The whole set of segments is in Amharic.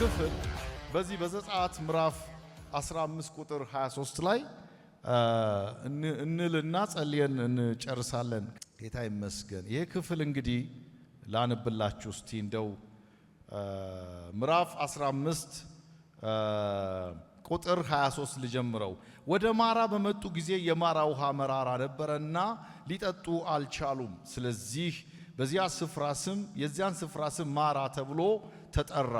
ክፍል በዚህ በዘጸአት ምዕራፍ 15 ቁጥር 23 ላይ እንልና ጸልየን እንጨርሳለን። ጌታ ይመስገን። ይሄ ክፍል እንግዲህ ላንብላችሁ እስቲ እንደው ምዕራፍ 15 ቁጥር 23 ልጀምረው። ወደ ማራ በመጡ ጊዜ የማራ ውሃ መራራ ነበረና ሊጠጡ አልቻሉም። ስለዚህ የዚያን ስፍራ ስም ማራ ተብሎ ተጠራ።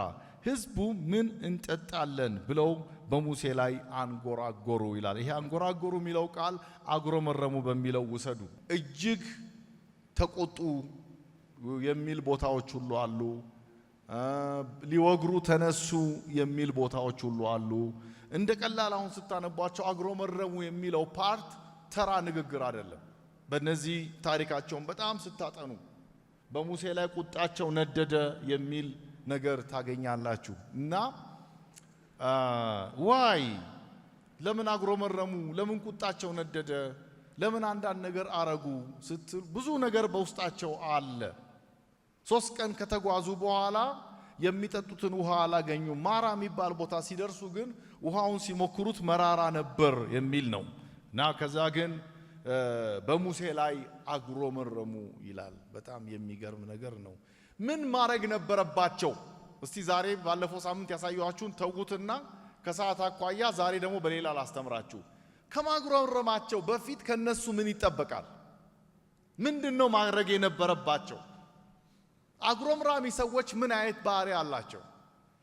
ሕዝቡ ምን እንጠጣለን ብለው በሙሴ ላይ አንጎራጎሩ ይላል። ይሄ አንጎራጎሩ የሚለው ቃል አጉረመረሙ በሚለው ውሰዱ። እጅግ ተቆጡ የሚል ቦታዎች ሁሉ አሉ። ሊወግሩ ተነሱ የሚል ቦታዎች ሁሉ አሉ። እንደ ቀላል አሁን ስታነቧቸው አጉረመረሙ የሚለው ፓርት ተራ ንግግር አይደለም። በእነዚህ ታሪካቸውን በጣም ስታጠኑ በሙሴ ላይ ቁጣቸው ነደደ የሚል ነገር ታገኛላችሁ። እና ዋይ ለምን አጉረመረሙ፣ ለምን ቁጣቸው ነደደ፣ ለምን አንዳንድ ነገር አረጉ ስትል ብዙ ነገር በውስጣቸው አለ። 3 ቀን ከተጓዙ በኋላ የሚጠጡትን ውሃ አላገኙም። ማራ የሚባል ቦታ ሲደርሱ ግን ውሃውን ሲሞክሩት መራራ ነበር የሚል ነው። እና ከዛ ግን በሙሴ ላይ አጉረመረሙ ይላል። በጣም የሚገርም ነገር ነው። ምን ማድረግ ነበረባቸው? እስቲ ዛሬ ባለፈው ሳምንት ያሳየኋችሁን ተውኩትና ከሰዓት አኳያ ዛሬ ደግሞ በሌላ ላስተምራችሁ። ከማጉረምረማቸው በፊት ከነሱ ምን ይጠበቃል? ምንድነው ማድረግ የነበረባቸው? አጉረምራሚ ሰዎች ምን አይነት ባህሪ አላቸው?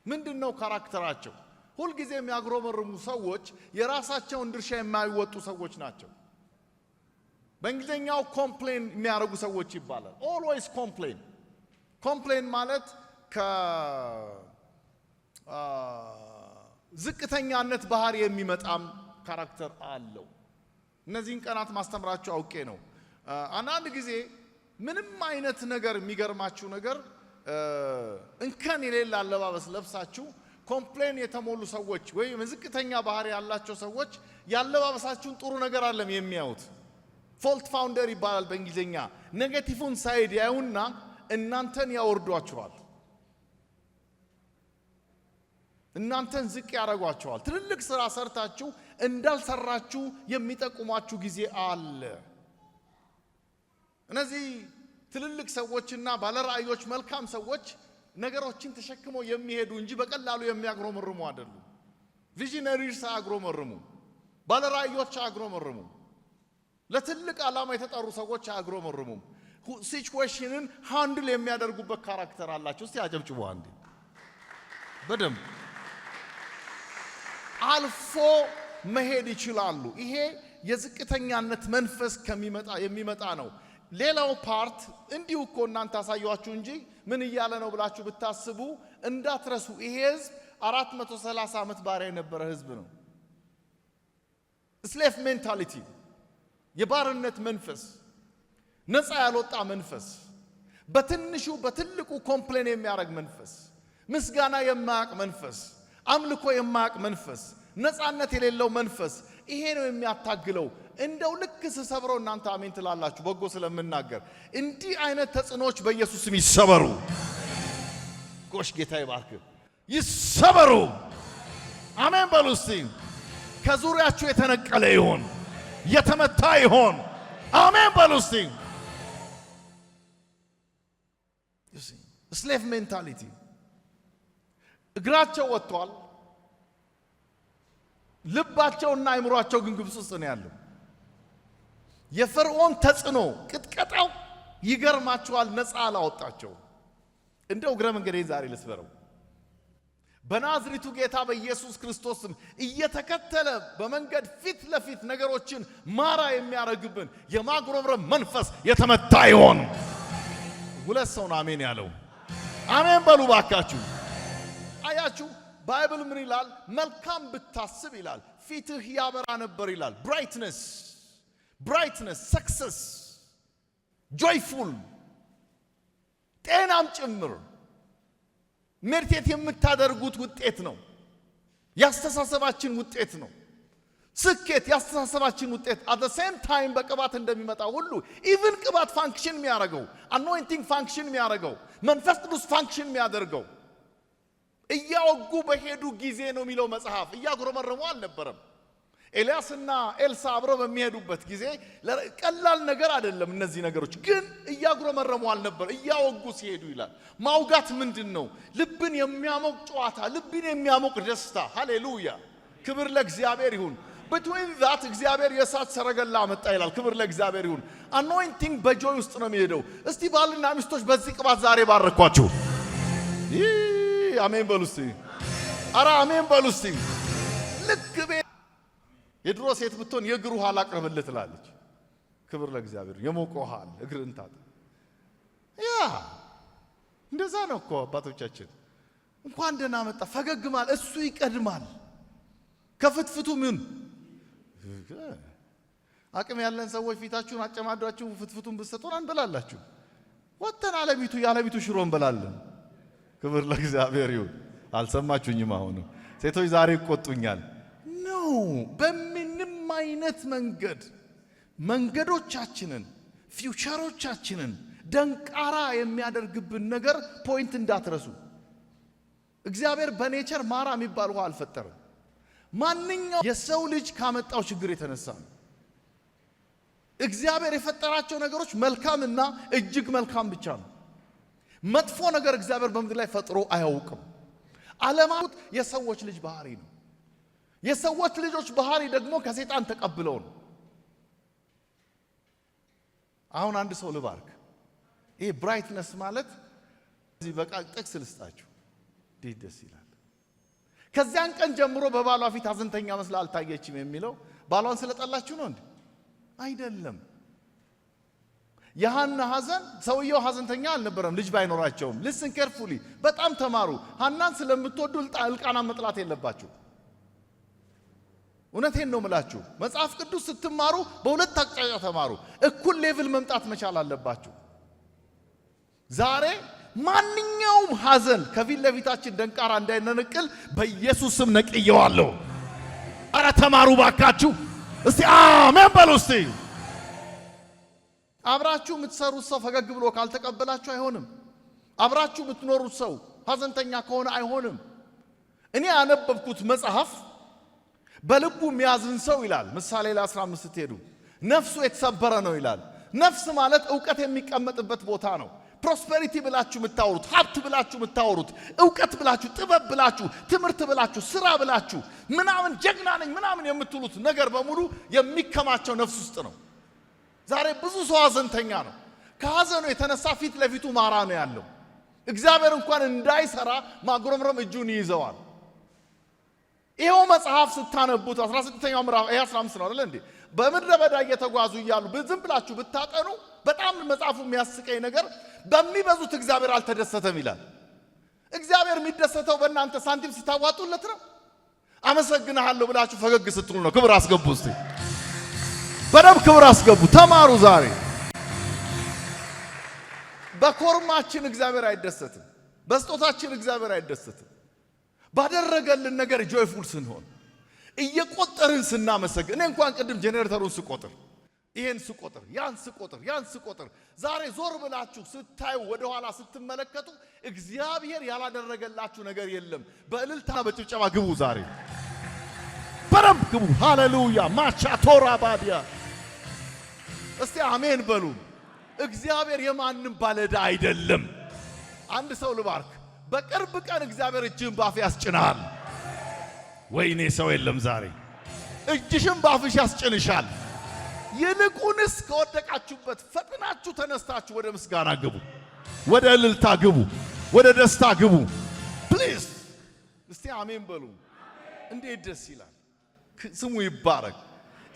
ምንድነው ካራክተራቸው? ሁልጊዜ የሚያጉረመርሙ ሰዎች የራሳቸውን ድርሻ የማይወጡ ሰዎች ናቸው። በእንግሊዝኛው ኮምፕሌን የሚያደርጉ ሰዎች ይባላል። ኦልዌይስ ኮምፕሌን። ኮምፕሌን ማለት ከዝቅተኛነት ባህሪ የሚመጣም ካራክተር አለው። እነዚህን ቀናት ማስተምራችሁ አውቄ ነው። አንዳንድ ጊዜ ምንም አይነት ነገር የሚገርማችሁ ነገር እንከን የሌለ አለባበስ ለብሳችሁ ኮምፕሌን የተሞሉ ሰዎች ወይም ዝቅተኛ ባህሪ ያላቸው ሰዎች ያለባበሳችሁን ጥሩ ነገር አይደለም የሚያዩት። ፎልት ፋውንደር ይባላል በእንግሊዝኛ። ኔጌቲቭን ሳይድ ያዩና እናንተን ያወርዷቸዋል፣ እናንተን ዝቅ ያደርጓቸዋል። ትልልቅ ስራ ሰርታችሁ እንዳልሰራችሁ የሚጠቁሟችሁ ጊዜ አለ። እነዚህ ትልልቅ ሰዎችና ባለራእዮች መልካም ሰዎች ነገሮችን ተሸክመው የሚሄዱ እንጂ በቀላሉ የሚያጉረመርሙ አይደሉም። ቪዥነሪስ አያጉረመርሙ፣ ባለራእዮች አያጉረመርሙ፣ ለትልቅ ዓላማ የተጠሩ ሰዎች አያጉረመርሙም። ሲቹዌሽንን ሃንድል የሚያደርጉበት ካራክተር አላቸው። እስቲ አጨብጭቡ አንዴ በደንብ። አልፎ መሄድ ይችላሉ። ይሄ የዝቅተኛነት መንፈስ የሚመጣ ነው። ሌላው ፓርት እንዲሁ እኮ እናንተ አሳያችሁ እንጂ ምን እያለ ነው ብላችሁ ብታስቡ እንዳትረሱ። ይሄ ህዝብ 430 ዓመት ባሪያ የነበረ ህዝብ ነው። ስሌፍ ሜንታሊቲ፣ የባርነት መንፈስ፣ ነፃ ያልወጣ መንፈስ፣ በትንሹ በትልቁ ኮምፕሌን የሚያደርግ መንፈስ፣ ምስጋና የማያውቅ መንፈስ፣ አምልኮ የማያውቅ መንፈስ፣ ነፃነት የሌለው መንፈስ። ይሄ ነው የሚያታግለው። እንደው ልክ ስሰብረው እናንተ አሜን ትላላችሁ በጎ ስለምናገር። እንዲህ አይነት ተጽዕኖች በኢየሱስ ስም ይሰበሩ። ጎሽ ጌታ ይባርክ። ይሰበሩ። አሜን በሉ እስቲ። ከዙሪያችሁ የተነቀለ ይሆን፣ የተመታ ይሆን። አሜን በሉ እስቲ። ስሌቭ ሜንታሊቲ እግራቸው ወጥቷል። ልባቸውና አይምሯቸው ግን ግብጽ ውስጥ ነው ያለው። የፈርዖን ተጽዕኖ ቅጥቀጣው ይገርማቸዋል። ነፃ አላወጣቸው። እንደው እግረ መንገዴን ዛሬ ልስበረው። በናዝሪቱ ጌታ በኢየሱስ ክርስቶስ ስም እየተከተለ በመንገድ ፊት ለፊት ነገሮችን ማራ የሚያረግብን የማጉረምረም መንፈስ የተመታ ይሆን። ሁለት ሰው ነው አሜን ያለው። አሜን በሉ ባካችሁ። አያችሁ ባይብል ምን ይላል? መልካም ብታስብ ይላል ፊትህ ያበራ ነበር ይላል። ብራይትነስ፣ ሰክሰስ፣ ጆይፉል፣ ጤናም ጭምር ሜዲቴት የምታደርጉት ውጤት ነው። ያስተሳሰባችን ውጤት ነው። ስኬት ያስተሳሰባችን ውጤት። at the same time በቅባት እንደሚመጣ ሁሉ ኢቭን ቅባት ፋንክሽን የሚያደርገው አኖይንቲንግ ፋንክሽን የሚያደርገው መንፈስ ቅዱስ ፋንክሽን የሚያደርገው እያወጉ በሄዱ ጊዜ ነው የሚለው መጽሐፍ። እያጉረመረሙ አልነበረም። ኤልያስና ኤልሳ አብረው በሚሄዱበት ጊዜ ቀላል ነገር አይደለም። እነዚህ ነገሮች ግን እያጉረመረሙ አልነበር፣ እያወጉ ሲሄዱ ይላል። ማውጋት ምንድነው? ልብን የሚያሞቅ ጨዋታ፣ ልብን የሚያሞቅ ደስታ። ሃሌሉያ! ክብር ለእግዚአብሔር ይሁን። between that እግዚአብሔር የእሳት ሰረገላ መጣ ይላል። ክብር ለእግዚአብሔር ይሁን። anointing በጆይ ውስጥ ነው የሚሄደው። እስቲ ባልና ሚስቶች በዚህ ቅባት ዛሬ ባረኳችሁ። አሜን በሉ እስቲ። ኧረ አሜን በሉ እስቲ። ልክ የድሮ ሴት ብትሆን የእግር ውሃ ላቅርብልህ ትላለች። ክብር ለእግዚአብሔር። የሞቀ ውሃ እግርህን ታጠብ። ያ እንደዛ ነው እኮ አባቶቻችን። እንኳን ደህና መጣ ፈገግ ማለት እሱ ይቀድማል ከፍትፍቱ። ምን አቅም ያለን ሰዎች ፊታችሁን አጨማዳችሁ ፍትፍቱን ብትሰጡን አንበላላችሁ። ወተን ያለሚቱ ሽሮ እንበላለን። ክብር ለእግዚአብሔር ይሁን። አልሰማችሁኝም? አሁን ሴቶች ዛሬ ይቆጡኛል። ነው በምንም አይነት መንገዶቻችንን ፊውቸሮቻችንን ደንቃራ የሚያደርግብን ነገር ፖይንት እንዳትረሱ። እግዚአብሔር በኔቸር ማራ የሚባል ውሃ አልፈጠረም። ማንኛው የሰው ልጅ ካመጣው ችግር የተነሳ ነው። እግዚአብሔር የፈጠራቸው ነገሮች መልካምና እጅግ መልካም ብቻ ነው። መጥፎ ነገር እግዚአብሔር በምድር ላይ ፈጥሮ አያውቅም። ዓለማት የሰዎች ልጅ ባህሪ ነው። የሰዎች ልጆች ባህሪ ደግሞ ከሰይጣን ተቀብለው ነው። አሁን አንድ ሰው ልባርክ። ይሄ ብራይትነስ ማለት እዚህ በቃ ጥቅስ ልስጣችሁ ደስ ይላል። ከዚያን ቀን ጀምሮ በባሏ ፊት ሐዘንተኛ መስላ አልታየችም የሚለው ባሏን ስለጠላችሁ ነው እንዴ? አይደለም። የሐና ሐዘን ሰውየው ሐዘንተኛ አልነበረም ልጅ ባይኖራቸውም። listen carefully በጣም ተማሩ። ሐናን ስለምትወዱ እልቃና መጥላት የለባችሁ። እውነቴን ነው የምላችሁ። መጽሐፍ ቅዱስ ስትማሩ በሁለት አቅጣጫ ተማሩ። እኩል ሌቭል መምጣት መቻል አለባችሁ። ዛሬ ማንኛውም ሐዘን ከፊት ለፊታችን ደንቃራ እንዳይነነቅል በኢየሱስ ስም ነቅየዋለሁ። አረ ተማሩ ባካችሁ። እስቲ አሜን በሉ እስቲ። አብራችሁ የምትሰሩት ሰው ፈገግ ብሎ ካልተቀበላችሁ አይሆንም። አብራችሁ የምትኖሩት ሰው ሐዘንተኛ ከሆነ አይሆንም። እኔ ያነበብኩት መጽሐፍ በልቡ የሚያዝን ሰው ይላል ምሳሌ ለ15 ስትሄዱ ነፍሱ የተሰበረ ነው ይላል። ነፍስ ማለት ዕውቀት የሚቀመጥበት ቦታ ነው። ፕሮስፐሪቲ ብላችሁ የምታወሩት፣ ሀብት ብላችሁ የምታወሩት፣ ዕውቀት ብላችሁ፣ ጥበብ ብላችሁ፣ ትምህርት ብላችሁ፣ ስራ ብላችሁ ምናምን ጀግና ነኝ ምናምን የምትሉት ነገር በሙሉ የሚከማቸው ነፍስ ውስጥ ነው። ዛሬ ብዙ ሰው ሐዘንተኛ ነው። ከሐዘኑ የተነሳ ፊት ለፊቱ ማራ ነው ያለው። እግዚአብሔር እንኳን እንዳይሰራ ማጉረምረም እጁን ይይዘዋል። ይሄው መጽሐፍ ስታነቡት 16ኛው ምዕራፍ 15 ነው አይደል እንዴ? በምድረ በዳ እየተጓዙ እያሉ ዝም ብላችሁ ብታጠኑ በጣም መጽሐፉ የሚያስቀኝ ነገር በሚበዙት እግዚአብሔር አልተደሰተም ይላል። እግዚአብሔር የሚደሰተው በእናንተ ሳንቲም ስታዋጡለት ነው። አመሰግናለሁ ብላችሁ ፈገግ ስትሉ ነው። ክብር አስገቡ እስቲ፣ በደም ክብር አስገቡ። ተማሩ ዛሬ። በኮርማችን እግዚአብሔር አይደሰትም። በስጦታችን እግዚአብሔር አይደሰትም። ባደረገልን ነገር ጆይፉል ስንሆን እየቆጠርን ስናመሰግን። እኔ እንኳን ቅድም ጄኔሬተሩን ስቆጥር ይሄን ስቆጥር ያን ስቆጥር ዛሬ ዞር ብላችሁ ስታዩ ወደ ኋላ ስትመለከቱ እግዚአብሔር ያላደረገላችሁ ነገር የለም። በእልልታና በጭብጨባ ግቡ። ዛሬ በረም ግቡ። ሃሌሉያ ማቻቶራ ባዲያ እስቲ አሜን በሉ። እግዚአብሔር የማንም ባለዕዳ አይደለም። አንድ ሰው ልባርክ። በቅርብ ቀን እግዚአብሔር እጅህን ባፍ ያስጭናል። ወይኔ ሰው የለም ዛሬ። እጅሽን ባፍሽ ያስጭንሻል። ይልቁንስ ከወደቃችሁበት ፈጥናችሁ ተነስታችሁ ወደ ምስጋና ግቡ፣ ወደ እልልታ ግቡ፣ ወደ ደስታ ግቡ። ፕሊዝ እስቲ አሜን በሉ። እንዴት ደስ ይላል! ስሙ ይባረክ።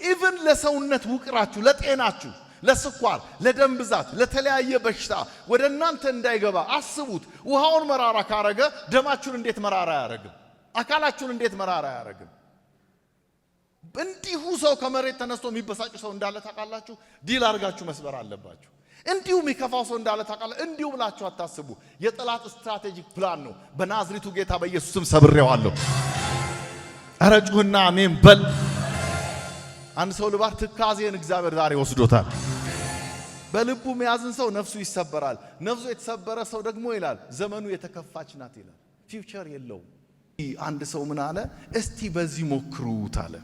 ኢቭን ለሰውነት ውቅራችሁ፣ ለጤናችሁ፣ ለስኳር፣ ለደም ብዛት፣ ለተለያየ በሽታ ወደ እናንተ እንዳይገባ አስቡት። ውሃውን መራራ ካረገ ደማችሁን እንዴት መራራ ያረግም? አካላችሁን እንዴት መራራ ያረግም? እንዲሁ ሰው ከመሬት ተነስቶ የሚበሳጭ ሰው እንዳለ ታውቃላችሁ። ዲል አድርጋችሁ መስበር አለባችሁ። እንዲሁ የሚከፋው ሰው እንዳለ ታውቃላችሁ። እንዲሁ ብላችሁ አታስቡ። የጠላት ስትራቴጂክ ፕላን ነው። በናዝሬቱ ጌታ በኢየሱስ ስም ሰብሬዋለሁ። ኧረ ጩህና አሜን በል። አንድ ሰው ልባር ትካዜን እግዚአብሔር ዛሬ ወስዶታል። በልቡ የሚያዝን ሰው ነፍሱ ይሰበራል። ነፍሱ የተሰበረ ሰው ደግሞ ይላል ዘመኑ የተከፋች ናት ይላል። ፊውቸር የለው። አንድ ሰው ምን አለ? እስቲ በዚህ ሞክሩት አለ።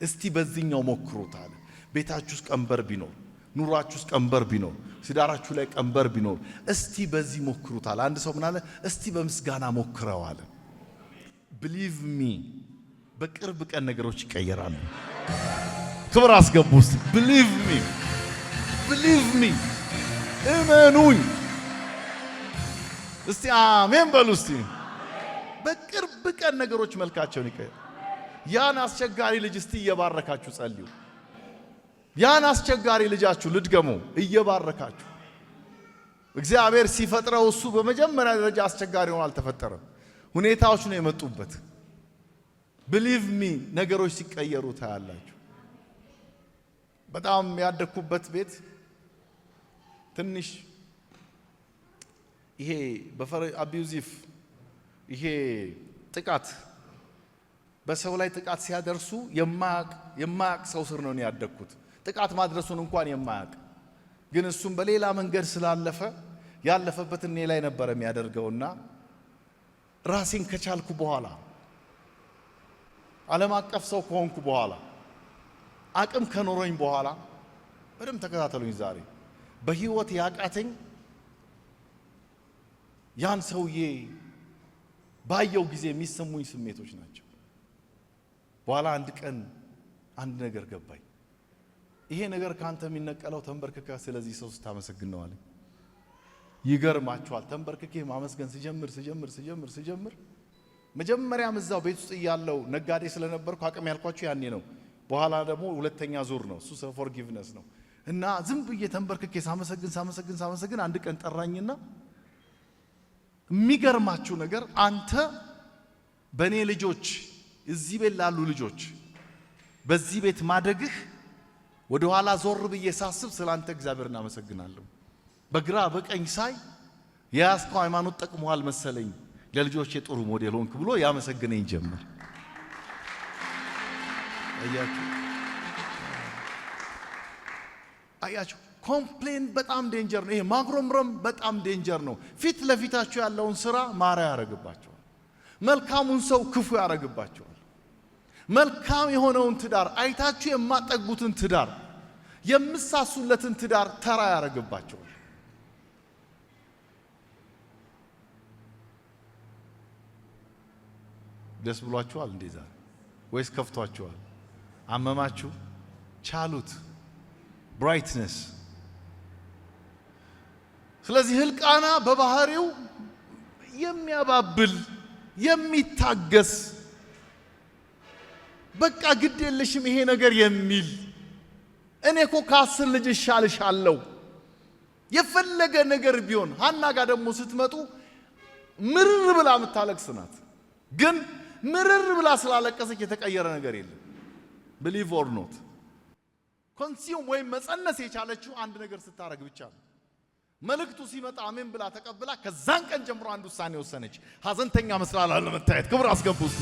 እስቲ በዚህኛው ሞክሩት አለ። ቤታችሁ ውስጥ ቀንበር ቢኖር፣ ኑሯችሁ ውስጥ ቀንበር ቢኖር፣ ሲዳራችሁ ላይ ቀንበር ቢኖር እስቲ በዚህ ሞክሩት አለ። አንድ ሰው ምን አለ? እስቲ በምስጋና ሞክረው አለ። ቢሊቭ ሚ በቅርብ ቀን ነገሮች ይቀየራሉ። ክብር አስገቡ እስቲ። ቢሊቭ ሚ እመኑኝ እስቲ አሜን በሉ እስቲ። በቅርብ ቀን ነገሮች መልካቸውን ይቀየራሉ። ያን አስቸጋሪ ልጅ እስቲ እየባረካችሁ ጸልዩ። ያን አስቸጋሪ ልጃችሁ ልድገሙ እየባረካችሁ። እግዚአብሔር ሲፈጥረው እሱ በመጀመሪያ ደረጃ አስቸጋሪ ሆኖ አልተፈጠረም። ሁኔታዎች ነው የመጡበት። ቢሊቭ ሚ ነገሮች ሲቀየሩ ታያላችሁ። በጣም ያደኩበት ቤት ትንሽ ይሄ አቢዩዚቭ ይሄ ጥቃት በሰው ላይ ጥቃት ሲያደርሱ የማያቅ ሰው ስር ነው ያደኩት። ጥቃት ማድረሱን እንኳን የማያቅ ግን እሱም በሌላ መንገድ ስላለፈ ያለፈበት እኔ ላይ ነበር የሚያደርገውና ራሴን ከቻልኩ በኋላ ዓለም አቀፍ ሰው ከሆንኩ በኋላ አቅም ከኖረኝ በኋላ በደም ተከታተሉኝ። ዛሬ በህይወት ያቃተኝ ያን ሰውዬ ባየው ጊዜ የሚሰሙኝ ስሜቶች ናቸው። በኋላ አንድ ቀን አንድ ነገር ገባኝ። ይሄ ነገር ካንተ የሚነቀለው ተንበርክከ ስለዚህ ሰው ስታመሰግን ነው አለኝ። ይገርማችኋል፣ ተንበርክኬ ማመስገን ስጀምር መጀመሪያም እዛው ቤት ውስጥ ያለው ነጋዴ ስለነበርኩ አቅም ያልኳችሁ ያኔ ነው። በኋላ ደግሞ ሁለተኛ ዙር ነው እሱ ፎርጊቭነስ ነው። እና ዝም ብዬ ተንበርክኬ ሳመሰግን አንድ ቀን ጠራኝና የሚገርማችሁ ነገር አንተ በኔ ልጆች እዚህ ቤት ላሉ ልጆች በዚህ ቤት ማደግህ ወደ ኋላ ዞር ብዬ ሳስብ ስላንተ እግዚአብሔርን አመሰግናለሁ። በግራ በቀኝ ሳይ የያዝከው ሃይማኖት ጠቅሞሃል መሰለኝ፣ ለልጆች የጥሩ ሞዴል ሆንክ ብሎ ያመሰግነኝ ጀመር። አያችሁ ኮምፕሌን በጣም ዴንጀር ነው። ይሄ ማጉረምረም በጣም ዴንጀር ነው። ፊት ለፊታችሁ ያለውን ስራ ማሪያ ያረጋግባቸዋል። መልካሙን ሰው ክፉ ያረጋግባቸዋል። መልካም የሆነውን ትዳር አይታችሁ የማጠጉትን ትዳር የምሳሱለትን ትዳር ተራ ያረጋግባቸዋል። ደስ ብሏችኋል እንዴ ዛሬ ወይስ ከፍቷችኋል? አመማችሁ? ቻሉት። ብራይትነስ። ስለዚህ ህልቃና በባህሪው የሚያባብል የሚታገስ በቃ ግድ የለሽም ይሄ ነገር የሚል እኔ እኮ ከ10 ልጅ እሻልሻለሁ የፈለገ ነገር ቢሆን። ሐና ጋር ደግሞ ስትመጡ ምርር ብላ የምታለቅስ ናት። ግን ምርር ብላ ስላለቀሰች የተቀየረ ነገር የለም። ቢሊቭ ኦር ኖት ኮንሲዩም ወይም መጸነስ የቻለችው አንድ ነገር ስታረግ ብቻ ነው። መልእክቱ ሲመጣ አሜን ብላ ተቀብላ ከዛን ቀን ጀምሮ አንድ ውሳኔ ወሰነች። ሐዘንተኛ መስላል አለመታየት። ክብር አስገቡ እስቲ።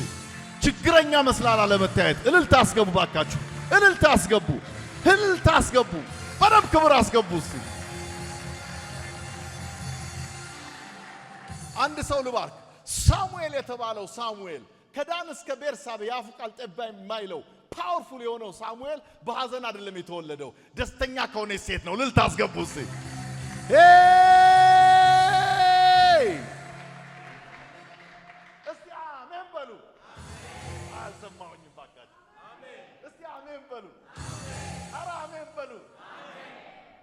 ችግረኛ መስላል አለመታየት። እልልታ አስገቡ ባካችሁ። እልልታ አስገቡ። በደም ክብር አስገቡ እስቲ። አንድ ሰው ልባርክ። ሳሙኤል የተባለው ሳሙኤል ከዳን እስከ ቤርሳቤ የአፉ ቃል ጠባ የማይለው ፓወርፉል የሆነው ሳሙኤል በሐዘን አይደለም የተወለደው፣ ደስተኛ ከሆነች ሴት ነው። እልልታ አስገቡ እስቲ። እስቲ አሜን በሉ። አልሰማሁኝም ባካችሁ። እስቲ አሜን በሉ። ኧረ አሜን በሉ።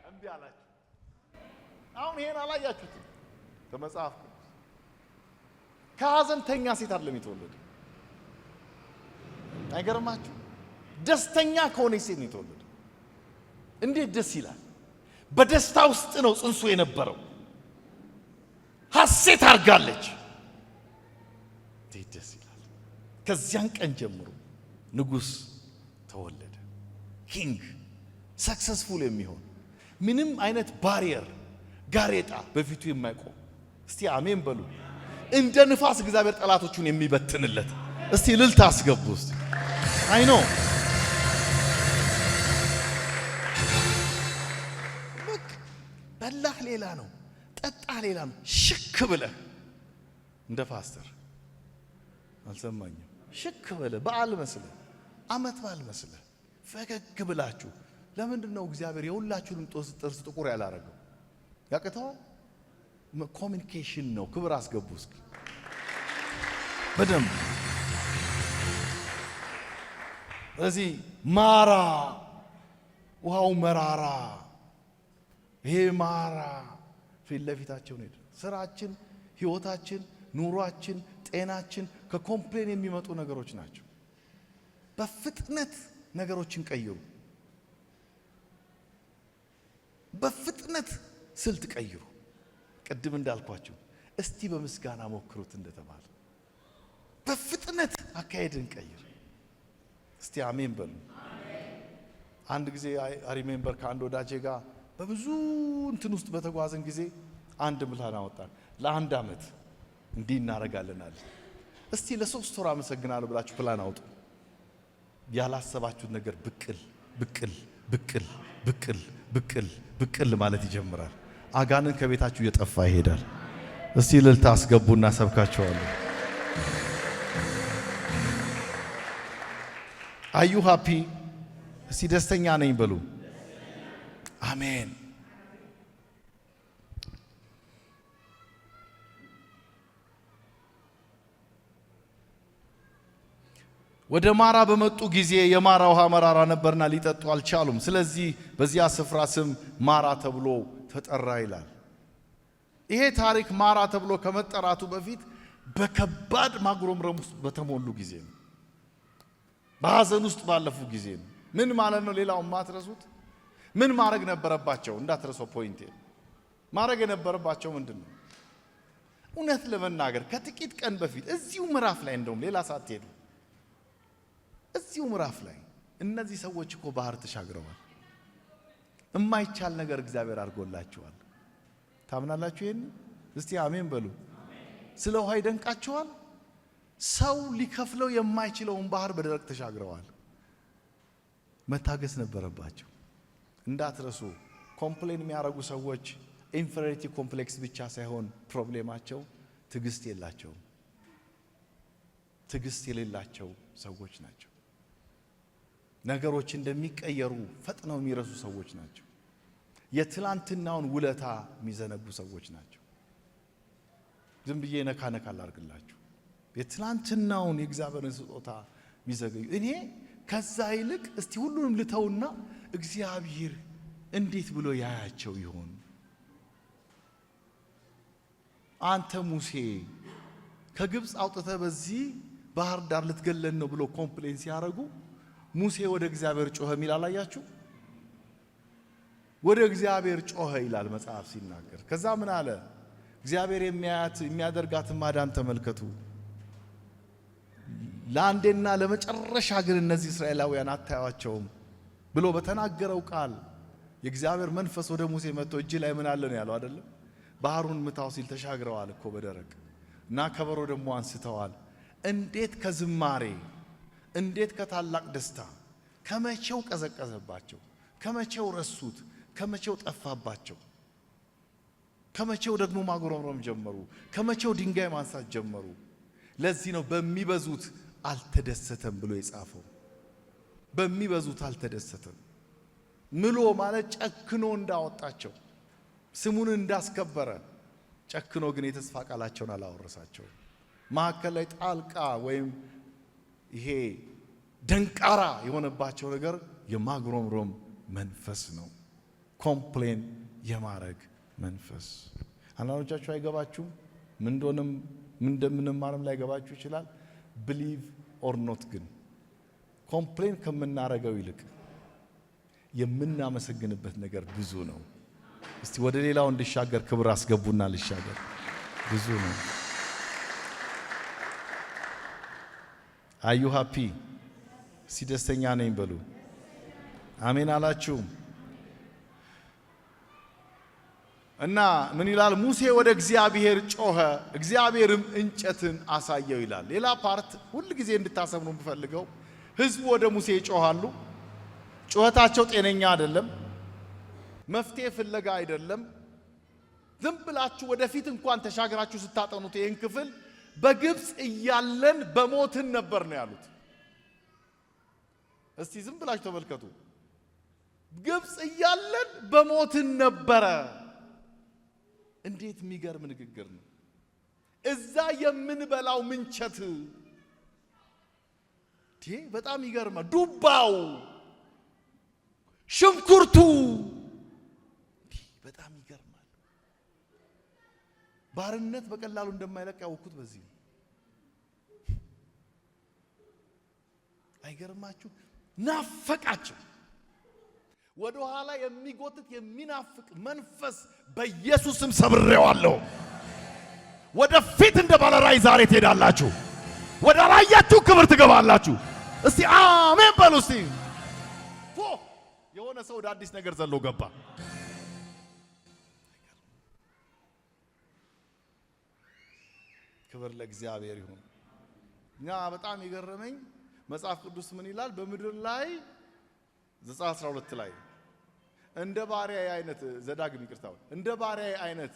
እምቢ አላችሁ። አሁን ይሄን አላያችሁትም? ከመጽሐፍ ቅዱስ ከሐዘንተኛ ሴት አይደለም የተወለደው። አይገርማችሁ? ደስተኛ ከሆነች ሴት ነው የተወለደው። እንዴት ደስ ይላል! በደስታ ውስጥ ነው ጽንሱ የነበረው። ሐሴት አድርጋለች። እንዴት ደስ ይላል! ከዚያን ቀን ጀምሮ ንጉሥ ተወለደ። ኪንግ ሰክሰስፉል የሚሆን ምንም አይነት ባሪየር ጋሬጣ በፊቱ የማይቆም። እስቲ አሜን በሉ። እንደ ንፋስ እግዚአብሔር ጠላቶቹን የሚበትንለት። እስቲ እልልታ አስገቡ እስቲ። አይ ኖ በላህ ሌላ ነው፣ ጠጣህ ሌላ ነው። ሽክ ብለህ እንደ ፓስተር አልሰማኝም። ሽክ በለ በዓል መስለ ዓመት በዓል መስለ ፈገግ ብላችሁ ለምንድን ነው እግዚአብሔር የሁላችሁንም ጥርስ ጥቁር ያላረገው? ያቅተዋል? ኮሚኒኬሽን ነው። ክብር አስገቡ እስኪ በደንብ። ስለዚህ ማራ ውሃው መራራ፣ ይሄ ማራ ፊት ለፊታቸው ነው። ስራችን፣ ህይወታችን፣ ኑሯችን፣ ጤናችን ከኮምፕሌን የሚመጡ ነገሮች ናቸው። በፍጥነት ነገሮችን ቀይሩ። በፍጥነት ስልት ቀይሩ። ቅድም እንዳልኳችሁ እስቲ በምስጋና ሞክሩት እንደተባለ በፍጥነት አካሄድን ቀይር። እስቲ አሜን በሉ። አንድ ጊዜ ሪሜምበር ከአንድ ወዳጄ ጋር በብዙ እንትን ውስጥ በተጓዘን ጊዜ አንድ ፕላን አወጣን። ለአንድ ዓመት እንዲህ እናደርጋለን አለ። እስቲ ለ3 ወር አመሰግናለሁ ብላችሁ ፕላን አውጡ። ያላሰባችሁት ነገር ብቅል ብቅል ብቅል ብቅል ብቅል ብቅል ማለት ይጀምራል። አጋንን ከቤታችሁ እየጠፋ ይሄዳል። እስቲ እልልታ አስገቡና ሰብካቸዋለሁ። አዩ ሃፒ? እስቲ ደስተኛ ነኝ በሉ። አሜን። ወደ ማራ በመጡ ጊዜ የማራ ውሃ መራራ ነበርና ሊጠጡ አልቻሉም። ስለዚህ በዚያ ስፍራ ስም ማራ ተብሎ ተጠራ ይላል። ይሄ ታሪክ ማራ ተብሎ ከመጠራቱ በፊት በከባድ ማጉረምረም ውስጥ በተሞሉ ጊዜ ነው። በሐዘን ውስጥ ባለፉ ጊዜ ነው። ምን ማለት ነው? ሌላው ማትረሱት ምን ማድረግ ነበረባቸው? እንዳትረሰው ፖይንቴ ማድረግ የነበረባቸው ምንድን ነው? እውነት ለመናገር ከጥቂት ቀን በፊት እዚሁ ምዕራፍ ላይ እንደውም ሌላ ሳትሄዱ እዚሁ ምዕራፍ ላይ እነዚህ ሰዎች እኮ ባህር ተሻግረዋል። የማይቻል ነገር እግዚአብሔር አድርጎላቸዋል። ታምናላችሁ? ይሄን እስቲ አሜን በሉ። ስለ ውሃ ይደንቃቸዋል። ሰው ሊከፍለው የማይችለውን ባህር በደረቅ ተሻግረዋል። መታገስ ነበረባቸው። እንዳትረሱ። ኮምፕሌን የሚያደርጉ ሰዎች ኢንፌሪቲ ኮምፕሌክስ ብቻ ሳይሆን ፕሮብሌማቸው ትዕግስት የላቸውም። ትዕግስት የሌላቸው ሰዎች ናቸው። ነገሮች እንደሚቀየሩ ፈጥነው የሚረሱ ሰዎች ናቸው። የትላንትናውን ውለታ የሚዘነጉ ሰዎች ናቸው። ዝም ብዬ ነካ ነካ ላድርግላችሁ። የትላንትናውን የእግዚአብሔርን ስጦታ የሚዘገዩ እኔ ከዛ ይልቅ እስቲ ሁሉንም ልተውና እግዚአብሔር እንዴት ብሎ ያያቸው ይሆን? አንተ ሙሴ ከግብፅ አውጥተ በዚህ ባህር ዳር ልትገለን ነው ብሎ ኮምፕሌን ሲያደርጉ ሙሴ ወደ እግዚአብሔር ጮኸ የሚል አላያችሁ? ወደ እግዚአብሔር ጮኸ ይላል መጽሐፍ ሲናገር። ከዛ ምን አለ? እግዚአብሔር የሚያደርጋትን ማዳን ተመልከቱ፣ ለአንዴና ለመጨረሻ ግን እነዚህ እስራኤላውያን አታዩአቸውም ብሎ በተናገረው ቃል የእግዚአብሔር መንፈስ ወደ ሙሴ መጥቶ እጅ ላይ ምን አለ ነው ያለው አይደለም? ባህሩን ምታው ሲል ተሻግረዋል እኮ በደረቅ እና ከበሮ ደግሞ አንስተዋል። እንዴት ከዝማሬ እንዴት ከታላቅ ደስታ! ከመቼው ቀዘቀዘባቸው፣ ከመቼው ረሱት፣ ከመቼው ጠፋባቸው፣ ከመቼው ደግሞ ማጉረምረም ጀመሩ፣ ከመቼው ድንጋይ ማንሳት ጀመሩ። ለዚህ ነው በሚበዙት አልተደሰተም ብሎ የጻፈው። በሚበዙት አልተደሰተም። ምሎ ማለት ጨክኖ እንዳወጣቸው ስሙን እንዳስከበረ ጨክኖ ግን የተስፋ ቃላቸውን አላወረሳቸው። መካከል ላይ ጣልቃ ወይም ይሄ ደንቃራ የሆነባቸው ነገር የማጉረምረም መንፈስ ነው። ኮምፕሌን የማረግ መንፈስ። አንዳንዶቻችሁ አይገባችሁም። ምን እንደሆነም ምን እንደምንማርም ላይገባችሁ ይችላል። ብሊቭ ኦር ኖት ግን ኮምፕሌን ከምናረገው ይልቅ የምናመሰግንበት ነገር ብዙ ነው። እስቲ ወደ ሌላው እንድሻገር ክብር አስገቡና ልሻገር። ብዙ ነው። አዩ ሃፒ? እስቲ ደስተኛ ነኝ በሉ። አሜን አላችሁም? እና ምን ይላል? ሙሴ ወደ እግዚአብሔር ጮኸ፣ እግዚአብሔርም እንጨትን አሳየው ይላል። ሌላ ፓርት ሁል ጊዜ እንድታሰምኑ የምፈልገው ህዝቡ ወደ ሙሴ ይጮሃሉ። ጩኸታቸው ጤነኛ አይደለም፣ መፍትሄ ፍለጋ አይደለም። ዝም ብላችሁ ወደፊት እንኳን ተሻግራችሁ ስታጠኑት ይህን ክፍል በግብጽ እያለን በሞትን ነበር ነው ያሉት። እስቲ ዝም ብላችሁ ተመልከቱ። ግብጽ እያለን በሞትን ነበረ። እንዴት የሚገርም ንግግር ነው። እዛ የምንበላው ምንቸት በጣም ይገርማል። ዱባው፣ ሽንኩርቱ በጣም ይገርማል። ባርነት በቀላሉ እንደማይለቅ ያወኩት በዚህ ነው። አይገርማችሁ? ናፈቃቸው። ወደ ኋላ የሚጎትት የሚናፍቅ መንፈስ በኢየሱስም ሰብሬዋለሁ። ወደፊት እንደ ባለራዕይ ዛሬ ትሄዳላችሁ። ወደ ራእያችሁ ክብር ትገባላችሁ። እስቲ አሜን በሉ። እስቲ የሆነ ሰው ወደ አዲስ ነገር ዘሎ ገባ። ክብር ለእግዚአብሔር ይሁን። እና በጣም የገረመኝ መጽሐፍ ቅዱስ ምን ይላል? በምድር ላይ ዘጸአት 12 ላይ እንደ ባሪያዬ አይነት ዘዳግም ይቅርታው እንደ ባሪያዬ አይነት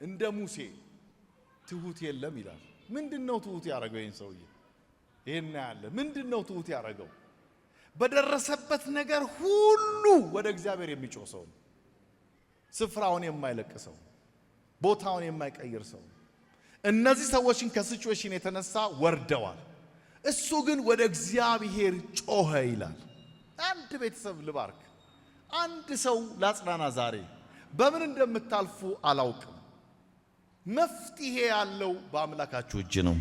እንደ ሙሴ ትሁት የለም ይላል። ምንድነው ትሁት ያደረገው? ይሄን ሰውዬ ይሄን ያለ ምንድነው ትሁት ያደረገው? በደረሰበት ነገር ሁሉ ወደ እግዚአብሔር የሚጮህ ሰው፣ ስፍራውን የማይለቅ ሰው፣ ቦታውን የማይቀይር ሰው። እነዚህ ሰዎችን ከሲቹዌሽን የተነሳ ወርደዋል። እሱ ግን ወደ እግዚአብሔር ጮኸ ይላል። አንድ ቤተሰብ ልባርክ፣ አንድ ሰው ላጽናና። ዛሬ በምን እንደምታልፉ አላውቅም። መፍትሄ ያለው በአምላካችሁ እጅ ነው።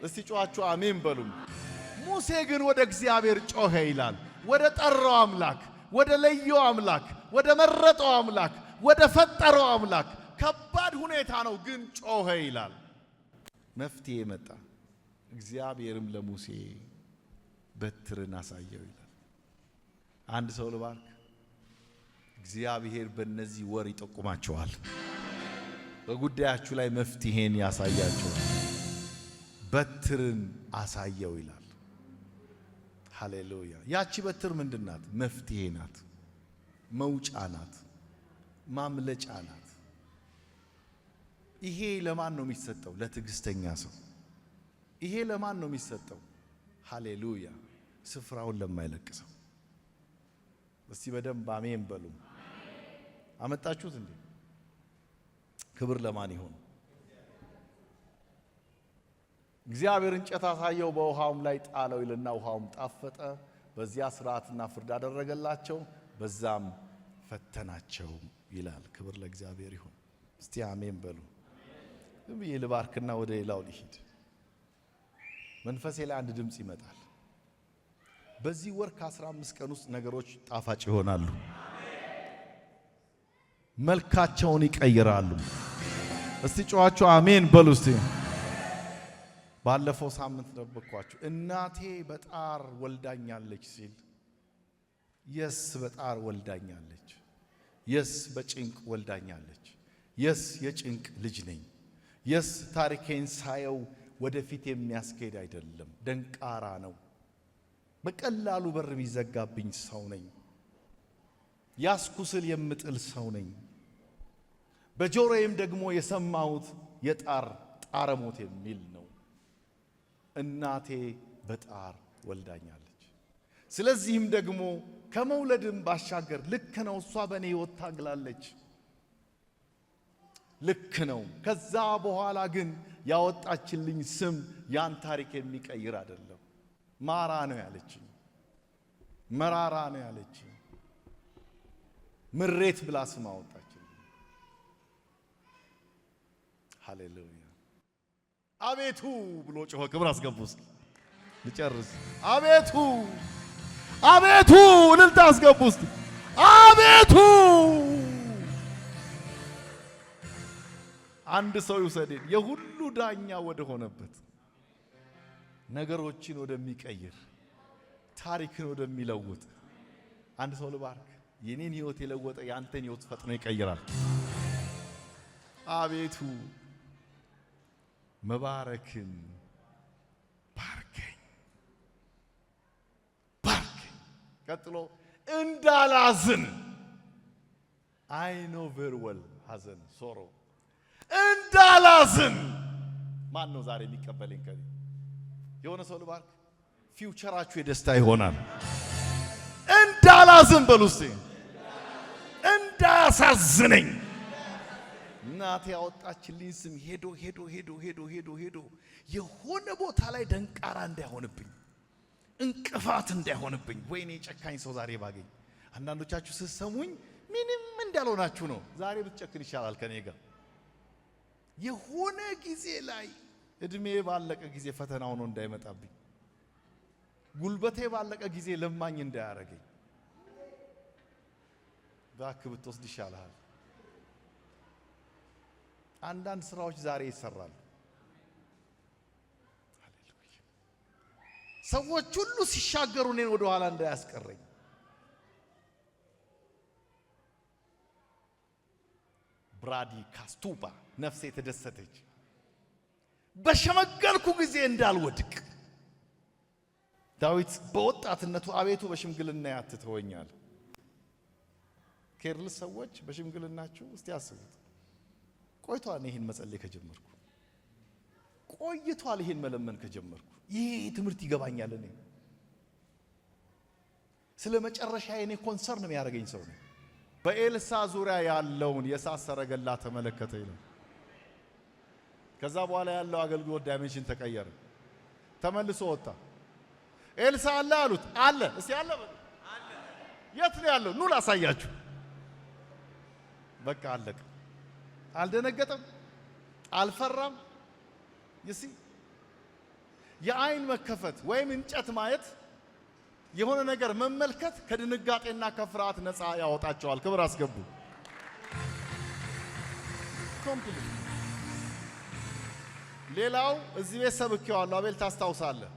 እስቲ ጮኻችሁ አሜን በሉ። ሙሴ ግን ወደ እግዚአብሔር ጮኸ ይላል። ወደ ጠራው አምላክ፣ ወደ ለየው አምላክ፣ ወደ መረጠው አምላክ፣ ወደ ፈጠረው አምላክ። ከባድ ሁኔታ ነው ግን ጮኸ ይላል። መፍትሄ መጣ። እግዚአብሔርም ለሙሴ በትርን አሳየው ይላል። አንድ ሰው ልባርክ፣ እግዚአብሔር በእነዚህ ወር ይጠቁማቸዋል። በጉዳያችሁ ላይ መፍትሄን ያሳያቸዋል። በትርን አሳየው ይላል። ሃሌሉያ። ያቺ በትር ምንድናት? መፍትሄ ናት፣ መውጫ ናት፣ ማምለጫ ናት። ይሄ ለማን ነው የሚሰጠው? ለትዕግስተኛ ሰው። ይሄ ለማን ነው የሚሰጠው? ሃሌሉያ፣ ስፍራውን ለማይለቅ ሰው። እስቲ በደንብ አሜን በሉ። አመጣችሁት እንዴ? ክብር ለማን ይሁን? እግዚአብሔር እንጨት አሳየው፣ በውሃውም ላይ ጣለው ይልና ውሃውም ጣፈጠ። በዚያ ሥርዓትና ፍርድ አደረገላቸው፣ በዛም ፈተናቸው ይላል። ክብር ለእግዚአብሔር ይሁን። እስቲ አሜን በሉ። ብዬ ልባርክና ወደ ሌላው ልሂድ። መንፈሴ ላይ አንድ ድምፅ ይመጣል። በዚህ ወር ከ15 ቀን ውስጥ ነገሮች ጣፋጭ ይሆናሉ፣ መልካቸውን ይቀይራሉ። እስቲ ጮኻችሁ አሜን በሉ። እስቲ ባለፈው ሳምንት ደበኳችሁ። እናቴ በጣር ወልዳኛለች ሲል የስ በጣር ወልዳኛለች፣ የስ በጭንቅ ወልዳኛለች፣ የስ የጭንቅ ልጅ ነኝ፣ የስ ታሪኬን ሳየው ወደፊት የሚያስኬድ አይደለም፣ ደንቃራ ነው፣ በቀላሉ በር የሚዘጋብኝ ሰው ነኝ፣ ያስኩስል የምጥል ሰው ነኝ። በጆሮዬም ደግሞ የሰማሁት የጣር ጣረሞት የሚል ነው። እናቴ በጣር ወልዳኛለች። ስለዚህም ደግሞ ከመውለድም ባሻገር ልክ ነው፣ እሷ በእኔ ሕይወት ታግላለች፣ ልክ ነው። ከዛ በኋላ ግን ያወጣችልኝ ስም ያን ታሪክ የሚቀይር አይደለም። ማራ ነው ያለችኝ፣ መራራ ነው ያለችኝ፣ ምሬት ብላ ስም አወጣችልኝ። ሃሌሉያ። አቤቱ ብሎ ጮኸ። ክብር አስገቡስ። ልጨርስ። አቤቱ አቤቱ እልልታ አስገቡስ። አቤቱ አንድ ሰው ይውሰደን የሁሉ ዳኛ ወደ ሆነበት፣ ነገሮችን ወደሚቀይር፣ ታሪክን ወደሚለውጥ አንድ ሰው ልባርክ። የኔን ሕይወት የለወጠ ያንተን ሕይወት ፈጥኖ ይቀይራል። አቤቱ መባረክን ባርከኝ፣ ባርከኝ። ቀጥሎ እንዳላዝን አይ ኖ ቬሪ ዌል ሐዘን ሶሮ እንዳላዝን ማን ነው ዛሬ የሚቀበለኝ? ከኔ የሆነ ሰው ልባርክ። ፊውቸራችሁ የደስታ ይሆናል። እንዳላዝን በሉስ እንዳያሳዝነኝ እናቴ ያወጣችልኝ ስም ሄዶ ሄዶ ሄዶ ሄዶ ሄዶ ሄዶ የሆነ ቦታ ላይ ደንቃራ እንዳይሆንብኝ እንቅፋት እንዳይሆንብኝ። ወይኔ ጨካኝ ሰው ዛሬ ባገኝ። አንዳንዶቻችሁ ስትሰሙኝ ምንም እንዳልሆናችሁ ነው። ዛሬ ብትጨክን ይሻላል ከኔ ጋር። የሆነ ጊዜ ላይ እድሜ ባለቀ ጊዜ ፈተና ሆኖ እንዳይመጣብኝ፣ ጉልበቴ ባለቀ ጊዜ ለማኝ እንዳያረገኝ እባክህ ብትወስድ ይሻላል። አንዳንድ ስራዎች ዛሬ ይሰራሉ። ሃሌሉያ። ሰዎች ሁሉ ሲሻገሩ እኔን ወደ ኋላ እንዳያስቀረኝ። ብራዲ ካስቱባ ነፍሴ ተደሰተች በሸመገልኩ ጊዜ እንዳልወድቅ። ዳዊት በወጣትነቱ አቤቱ በሽምግልና ያትተወኛል። ኬርልስ ሰዎች በሽምግልናችሁ እስቲ አስቡት። ቆይቷል ይሄን መጸለይ ከጀመርኩ፣ ቆይቷል ይሄን መለመን ከጀመርኩ። ይሄ ትምህርት ይገባኛል። እኔ ስለ መጨረሻ የኔ ኮንሰርን የሚያደርገኝ ሰው ነው። በኤልሳ ዙሪያ ያለውን የእሳት ሰረገላ ተመለከተ ይላል። ከዛ በኋላ ያለው አገልግሎት ዳይሜንሽን ተቀየረ። ተመልሶ ወጣ። ኤልሳ አለ አሉት። አለ። እስቲ አለ በሉ። የት ነው ያለው? ኑ ላሳያችሁ። በቃ አለቀ። አልደነገጠም፣ አልፈራም። ይሲ የአይን መከፈት ወይም እንጨት ማየት፣ የሆነ ነገር መመልከት ከድንጋጤና ከፍርሃት ነፃ ያወጣቸዋል። ክብር አስገቡ። ኮምፕሊት። ሌላው እዚህ ቤት ሰብኬዋለሁ። አቤል ታስታውሳለህ?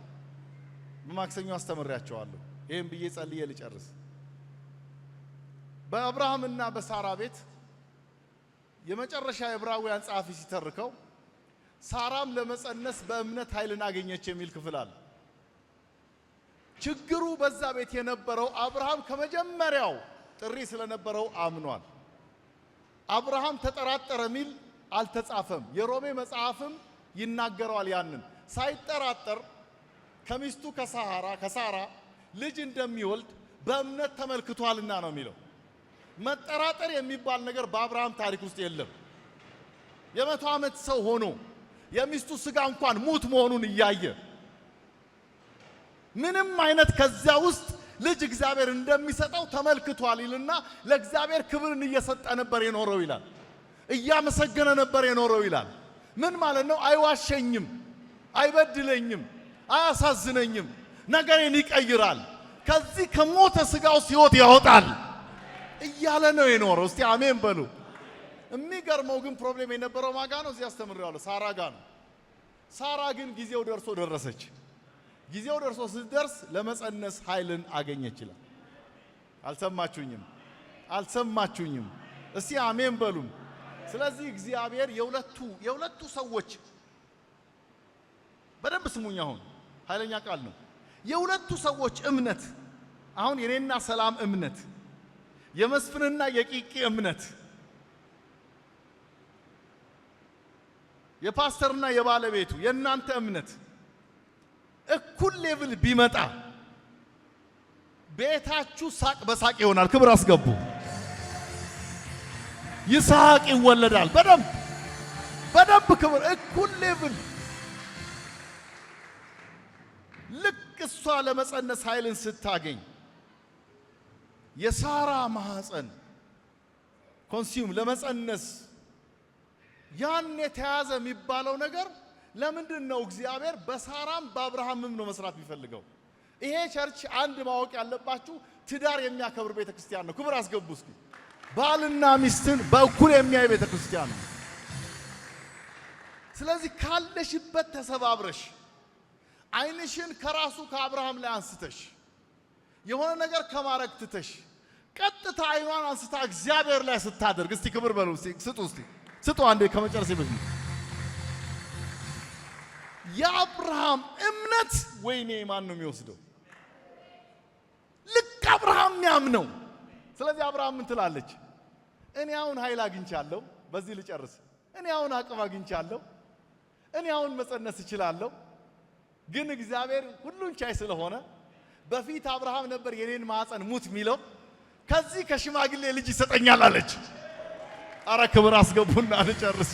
በማክሰኞ አስተምሬያቸዋለሁ። ይሄን ብዬ ጸልዬ ልጨርስ። በአብርሃምና በሳራ ቤት የመጨረሻ የዕብራውያን ጸሐፊ ሲተርከው ሳራም ለመጸነስ በእምነት ኃይልን አገኘች የሚል ክፍል አለ። ችግሩ በዛ ቤት የነበረው አብርሃም ከመጀመሪያው ጥሪ ስለነበረው አምኗል። አብርሃም ተጠራጠረ ሚል አልተጻፈም። የሮሜ መጽሐፍም ይናገረዋል። ያንን ሳይጠራጠር ከሚስቱ ከሳራ ልጅ እንደሚወልድ በእምነት ተመልክቷልና ነው የሚለው። መጠራጠር የሚባል ነገር በአብርሃም ታሪክ ውስጥ የለም። የ100 ዓመት ሰው ሆኖ የሚስቱ ስጋ እንኳን ሙት መሆኑን እያየ ምንም አይነት ከዚያ ውስጥ ልጅ እግዚአብሔር እንደሚሰጠው ተመልክቷል ይልና ለእግዚአብሔር ክብርን እየሰጠ ነበር የኖረው ይላል። እያመሰገነ ነበር የኖረው ይላል። ምን ማለት ነው? አይዋሸኝም፣ አይበድለኝም፣ አያሳዝነኝም፣ ነገሬን ይቀይራል፣ ከዚህ ከሞተ ስጋ ውስጥ ሕይወት ያወጣል እያለ ነው የኖረው። እስቲ አሜን በሉ። የሚገርመው ግን ፕሮብሌም የነበረው ማጋ ነው። እዚህ አስተምሬዋለሁ። ሳራ ጋር ነው። ሳራ ግን ጊዜው ደርሶ ደረሰች። ጊዜው ደርሶ ስትደርስ ለመጸነስ ኃይልን አገኘች ይላል። አልሰማችሁኝም? አልሰማችሁኝም? እስቲ አሜን በሉ። ስለዚህ እግዚአብሔር የሁለቱ ሰዎች በደንብ ስሙኝ። አሁን ኃይለኛ ቃል ነው። የሁለቱ ሰዎች እምነት፣ አሁን የኔና ሰላም እምነት፣ የመስፍንና የቂቂ እምነት፣ የፓስተርና የባለቤቱ የእናንተ እምነት እኩል ሌቭል ቢመጣ ቤታችሁ ሳቅ በሳቅ ይሆናል። ክብር አስገቡ። ይስሐቅ ይወለዳል። በደንብ ክብር። እኩል ሌቭል። ልክ እሷ ለመጸነስ ኃይልን ስታገኝ የሳራ ማህፀን ኮንሱም ለመጸነስ ያን የተያዘ የሚባለው ነገር ለምንድን ነው? እግዚአብሔር በሳራም በአብርሃምም ነው መስራት የሚፈልገው። ይሄ ቸርች አንድ ማወቅ ያለባችሁ ትዳር የሚያከብር ቤተክርስቲያን ነው። ክብር አስገቡ እስኪ። ባልና ሚስትን በእኩል የሚያይ ቤተክርስቲያን ነው። ስለዚህ ካለሽበት ተሰባብረሽ አይንሽን ከራሱ ከአብርሃም ላይ አንስተሽ የሆነ ነገር ከማረግ ትተሽ ቀጥታ አይኗን አንስታ እግዚአብሔር ላይ ስታደርግ፣ እስቲ ክብር በሉ። እስቲ ስጡ አንዴ ከመጨረሴ በፊት የአብርሃም እምነት ወይኔ ማን ነው የሚወስደው? ልክ አብርሃም የሚያምነው። ስለዚህ አብርሃም ምን ትላለች? እኔ አሁን ኃይል አግኝቻለሁ፣ በዚህ ልጨርስ። እኔ አሁን አቅም አግኝቻለሁ፣ እኔ አሁን መጸነስ እችላለሁ፣ ግን እግዚአብሔር ሁሉን ቻይ ስለሆነ በፊት አብርሃም ነበር የኔን ማዕፀን ሙት የሚለው ከዚህ ከሽማግሌ ልጅ ይሰጠኛል አለች። አረ ክብር አስገቡና ልጨርስ።